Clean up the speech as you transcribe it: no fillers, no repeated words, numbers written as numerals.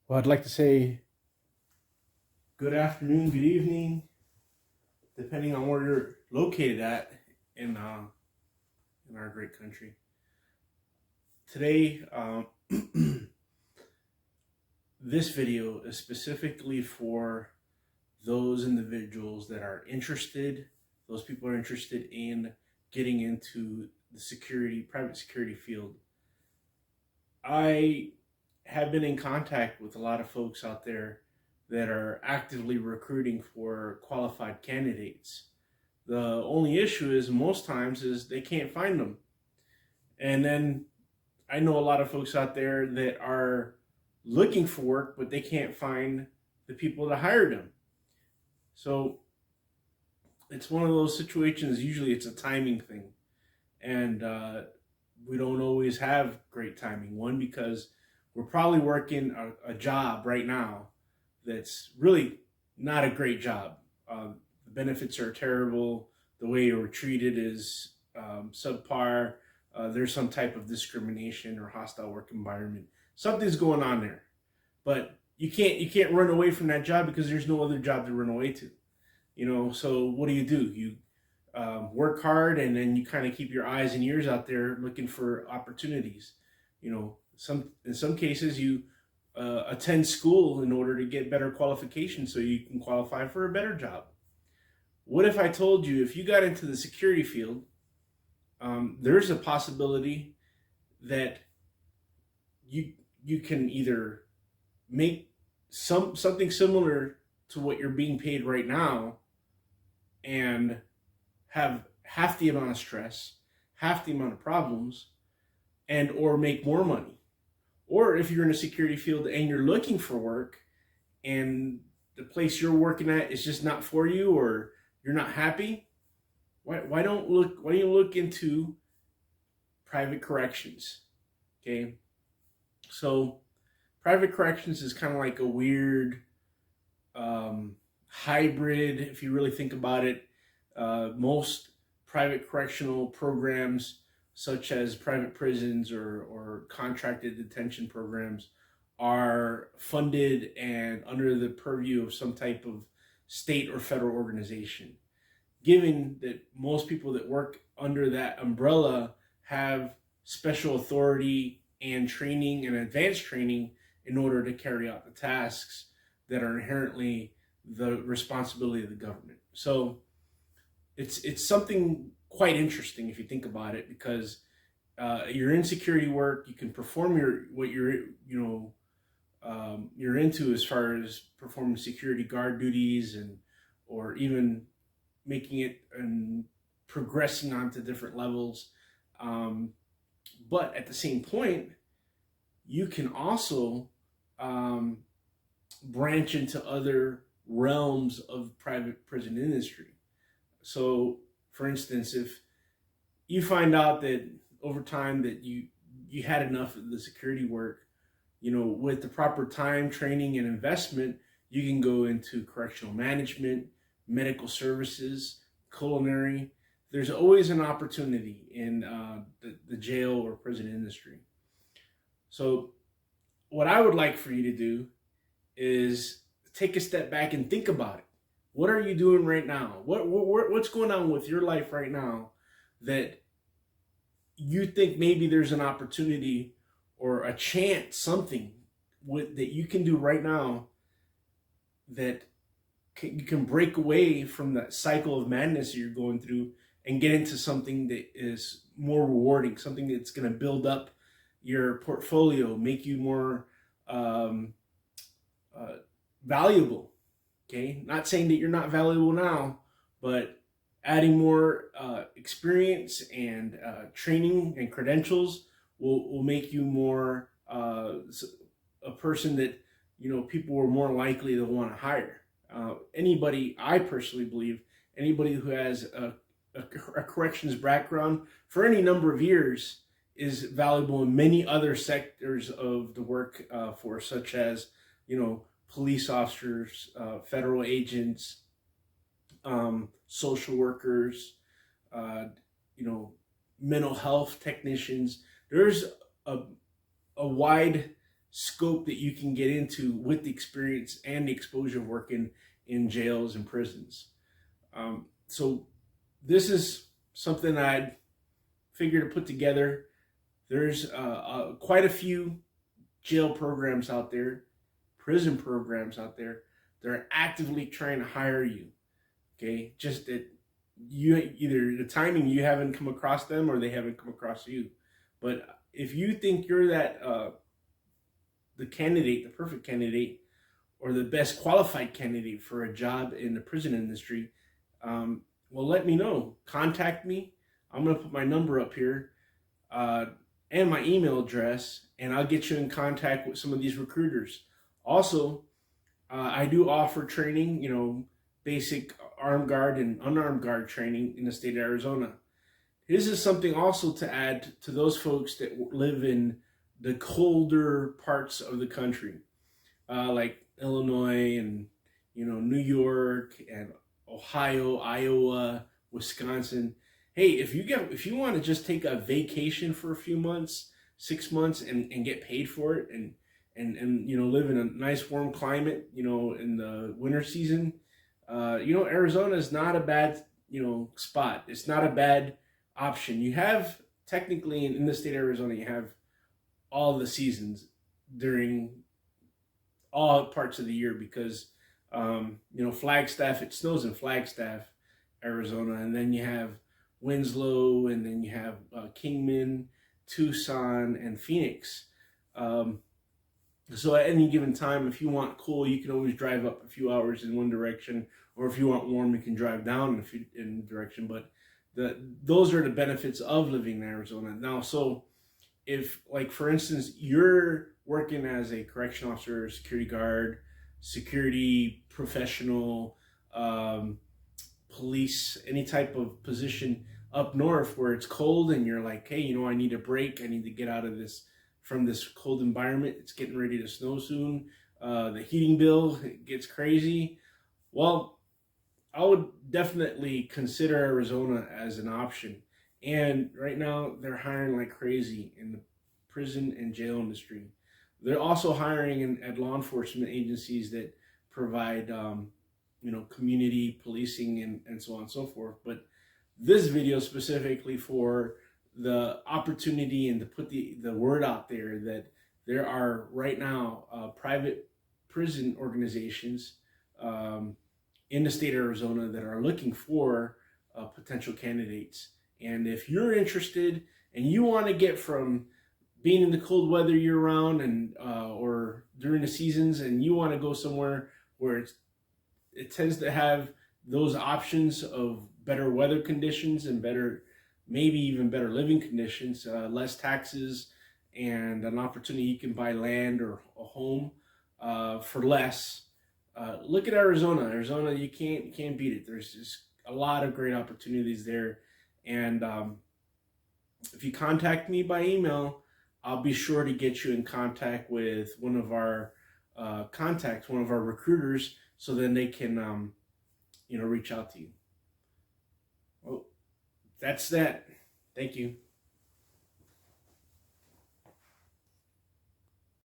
Well, I'd like to say good afternoon, good evening, depending on where you're located at in in our great country. Today, this video is specifically for those individuals that are interested. Those people are interested in getting into the private security field. I have been in contact with a lot of folks out there that are actively recruiting for qualified candidates. The only issue is most times is they can't find them. And then I know a lot of folks out there that are looking for work, but they can't find the people to hire them. So it's one of those situations. Usually it's a timing thing. And we don't always have great timing. One, because we're probably working a job right now that's really not a great job. The benefits are terrible. The way you're treated is subpar. There's some type of discrimination or hostile work environment. Something's going on there, but you can't run away from that job because there's no other job to run away to. So what do? You work hard, and then you kind of keep your eyes and ears out there looking for opportunities. In some cases you attend school in order to get better qualifications so you can qualify for a better job. What if I told you if you got into the security field, there's a possibility that you can either make something similar to what you're being paid right now and have half the amount of stress, half the amount of problems, and or make more money. Or if you're in a security field and you're looking for work and the place you're working at is just not for you, or you're not happy, why don't you look into private corrections? Okay. So private corrections is kind of like a weird hybrid, if you really think about it. Most private correctional programs, such as private prisons or contracted detention programs, are funded and under the purview of some type of state or federal organization. Given that most people that work under that umbrella have special authority and training and advanced training in order to carry out the tasks that are inherently the responsibility of the government. So it's something quite interesting if you think about it, because you're in security work. You can perform what you're into, as far as performing security guard duties, and or even making it and progressing on to different levels. But at the same point, you can also branch into other realms of private prison industry. So, for instance, if you find out that over time that you had enough of the security work, with the proper time, training, and investment, you can go into correctional management, medical services, culinary. There's always an opportunity in the jail or prison industry. So, what I would like for you to do is take a step back and think about it. What are you doing right now? What's going on with your life right now that you think maybe there's an opportunity or a chance, something that you can do right now that you can break away from that cycle of madness that you're going through and get into something that is more rewarding, something that's going to build up your portfolio, make you more valuable. Okay, not saying that you're not valuable now, but adding more experience and training and credentials will make you more a person that people are more likely to want to hire. I personally believe anybody who has a corrections background for any number of years is valuable in many other sectors of the workforce, such as police officers, federal agents, social workers, mental health technicians. There's a wide scope that you can get into with the experience and the exposure of working in jails and prisons. So this is something I'd figured to put together. There's quite a few jail programs out there, prison programs out there. They're actively trying to hire you. Okay, just that you either the timing, you haven't come across them or they haven't come across you. But if you think you're that the candidate, the perfect candidate, or the best qualified candidate for a job in the prison industry, well, let me know. Contact me. I'm going to put my number up here and my email address, and I'll get you in contact with some of these recruiters. Also, I do offer training, basic armed guard and unarmed guard training in the state of Arizona. This is something also to add to those folks that live in the colder parts of the country, like Illinois and New York and Ohio, Iowa, Wisconsin. Hey, if you want to just take a vacation for a few months, 6 months, and get paid for it, and live in a nice warm climate, in the winter season, Arizona is not a bad spot. It's not a bad option. You have technically in the state of Arizona, you have all the seasons during all parts of the year because Flagstaff, it snows in Flagstaff, Arizona, and then you have Winslow, and then you have Kingman, Tucson, and Phoenix. So at any given time, if you want cool, you can always drive up a few hours in one direction, or if you want warm, you can drive down in a direction. But those are the benefits of living in Arizona. Now, so if, like, for instance, you're working as a correction officer, security guard, security professional, police, any type of position up north where it's cold and you're like, hey, I need a break. I need to get out of from this cold environment. It's getting ready to snow soon. The heating bill gets crazy. Well, I would definitely consider Arizona as an option. And right now they're hiring like crazy in the prison and jail industry. They're also hiring at law enforcement agencies that provide, community policing and so on and so forth. But this video specifically for the opportunity and to put the word out there that there are right now private prison organizations in the state of Arizona that are looking for potential candidates. And if you're interested and you want to get from being in the cold weather year round and or during the seasons, and you want to go somewhere where it tends to have those options of better weather conditions and maybe even better living conditions, less taxes, and an opportunity you can buy land or a home for less. Look at Arizona. Arizona, you can't beat it. There's just a lot of great opportunities there. And if you contact me by email, I'll be sure to get you in contact with one of our one of our recruiters, so then they can reach out to you. Well, that's that. Thank you.